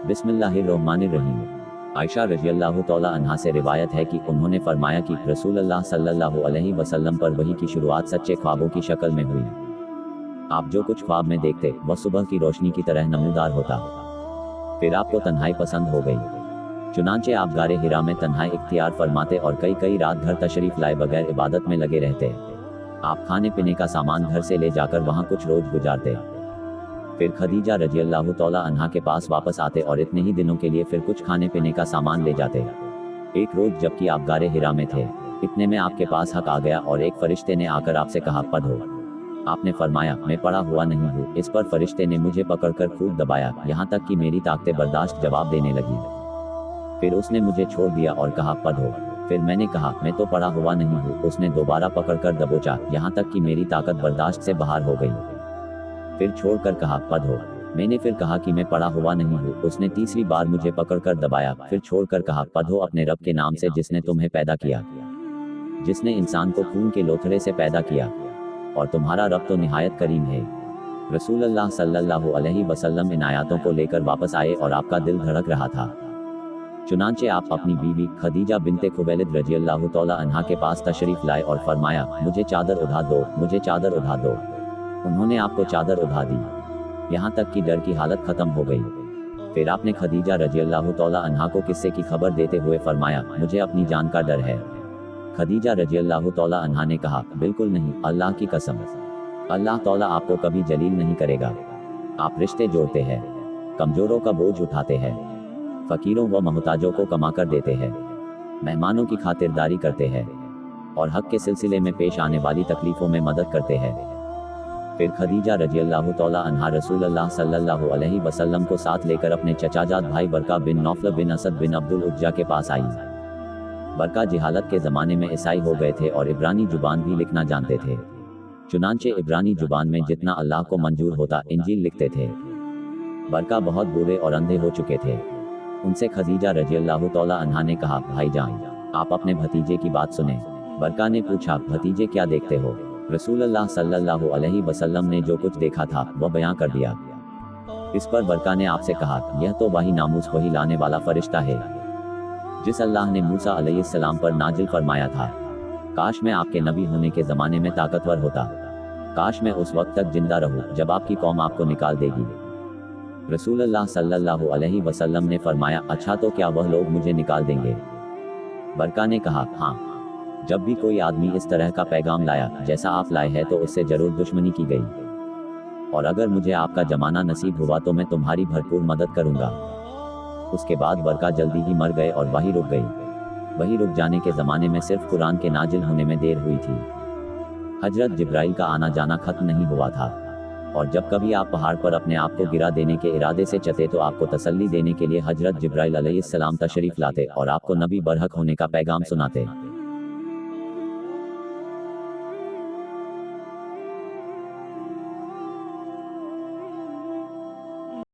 बिस्मिल्लाहिर्रहमानिर्रहीम। आयशा रज़ियल्लाहु तआला अन्हा से रिवायत है कि उन्होंने फरमाया कि रसूल अल्लाह सल्लल्लाहु अलैहि वसल्लम पर वही की शुरुआत सच्चे ख्वाबों की शक्ल में हुई। आप जो कुछ ख्वाब में देखते वह सुबह की रोशनी की तरह नमूदार होता। फिर आपको तन्हाई पसंद हो गई, चुनांचे आप गारे हिरा में तन्हाई इख्तियार फरमाते और कई कई रात घर तशरीफ लाए बगैर इबादत में लगे रहते। आप खाने पीने का सामान घर से ले जाकर वहाँ कुछ रोज गुजारते। फिर खदीजा रज़ियल्लाहु तआला अन्हा के पास वापस आते और इतने ही दिनों के लिए फिर कुछ खाने पीने का सामान ले जाते। एक रोज जबकि आप गारे हिरा में थे, इतने में आपके पास हक आ गया और एक फरिश्ते ने आकर आपसे कहा पढ़ो। आपने फरमाया मैं पढ़ा हुआ नहीं हूँ। इस पर फरिश्ते ने मुझे पकड़कर खूब दबाया, यहाँ तक कि मेरी ताकतें बर्दाश्त जवाब देने लगी। फिर उसने मुझे छोड़ दिया और कहा पढ़ो। फिर मैंने कहा मैं तो पढ़ा हुआ नहीं हूँ। उसने दोबारा पकड़कर दबोचा, यहाँ तक कि मेरी ताकत बर्दाश्त से बाहर हो गई। फिर छोड़कर कहा पढ़ो। मैंने फिर कहा कि मैं पढ़ा हुआ नहीं हूँ। उसने तीसरी बार मुझे पकड़कर दबाया, फिर छोड़कर कहा पढ़ो अपने रब के नाम से जिसने तुम्हें पैदा किया, जिसने इंसान को खून के लोथड़े से पैदा किया, और तुम्हारा रब तो निहायत करीम है। रसूल अल्लाह सल्लल्लाहु अलैहि वसल्लम इन आयतों को लेकर वापस आए और आपका दिल धड़क रहा था। चुनांचे आप अपनी बीवी खदीजा बिन्ते खुवैलिद रज़ियल्लाहु तआला अन्हा के पास तशरीफ लाए और फरमाया मुझे चादर उठा दो, मुझे चादर उठा दो। उन्होंने आपको चादर उठा दी, यहाँ तक कि डर की हालत खत्म हो गई। फिर आपने खदीजा रज़ियल्लाहु तआला अन्हा को किस्से की खबर देते हुए फरमाया मुझे अपनी जान का डर है। खदीजा रज़ियल्लाहु तआला अन्हा ने कहा बिल्कुल नहीं, अल्लाह की कसम, अल्लाह तआला आपको कभी जलील नहीं करेगा। आप रिश्ते जोड़ते हैं, कमजोरों का बोझ उठाते हैं, फकीरों व मोहताजों को कमा कर देते हैं, मेहमानों की खातिरदारी करते हैं और हक के सिलसिले में पेश आने वाली तकलीफों में मदद करते हैं। फिर खदीजा रज़ियल्लाहु तआला अन्हा रसूल अल्लाह सल्लल्लाहु अलैहि वसल्लम को साथ लेकर अपने चचाजाद भाई बरका बिन नौफल बिन असद बिन अब्दुल उज्जा के पास आई। बरका जिहालत के ज़माने में ईसाई हो गए थे और इब्रानी जुबान भी लिखना जानते थे। चुनांचे इब्रानी जुबान में जितना अल्लाह को मंजूर होता इंजील लिखते थे। बरका बहुत बूढ़े और अंधे हो चुके थे। उनसे खदीजा रज़ियल्लाहु तआला अन्हा ने कहा भाईजान, आप अपने भतीजे की बात सुने। बरका ने पूछा भतीजे क्या देखते हो? रसूल अल्लाह सल्लल्लाहु अलैहि वसल्लम ने जो कुछ देखा था वह बयां कर दिया। इस पर बरका ने आपसे कहा यह तो वही नामूस वही लाने वाला फरिश्ता है जिस अल्लाह ने मूसा अलैहिस्सलाम पर नाजिल फरमाया था। काश मैं आपके नबी होने के ज़माने में ताकतवर होता, काश मैं उस वक्त तक जिंदा रहूं जब आपकी कौम आपको निकाल देगी। रसूल अल्लाह सल्लल्लाहु अलैहि वसल्लम ने फरमाया अच्छा तो क्या वह लोग मुझे निकाल देंगे? बरका ने कहा हाँ, जब भी कोई आदमी इस तरह का पैगाम लाया जैसा आप लाए हैं तो उससे जरूर दुश्मनी की गई, और अगर मुझे आपका जमाना नसीब हुआ तो मैं तुम्हारी भरपूर मदद करूंगा। उसके बाद बरका जल्दी ही मर गए और वही रुक गई। वही रुक जाने के ज़माने में सिर्फ कुरान के नाजिल होने में देर हुई थी। हजरत जिब्राइल का आना जाना खत्म नहीं हुआ था, और जब कभी आप पहाड़ पर अपने आप को गिरा देने के इरादे से चलते तो आपको तसल्ली देने के लिए हजरत जिब्राइल अलैहिस्सलाम तशरीफ लाते और आपको नबी बरहक होने का पैगाम सुनाते।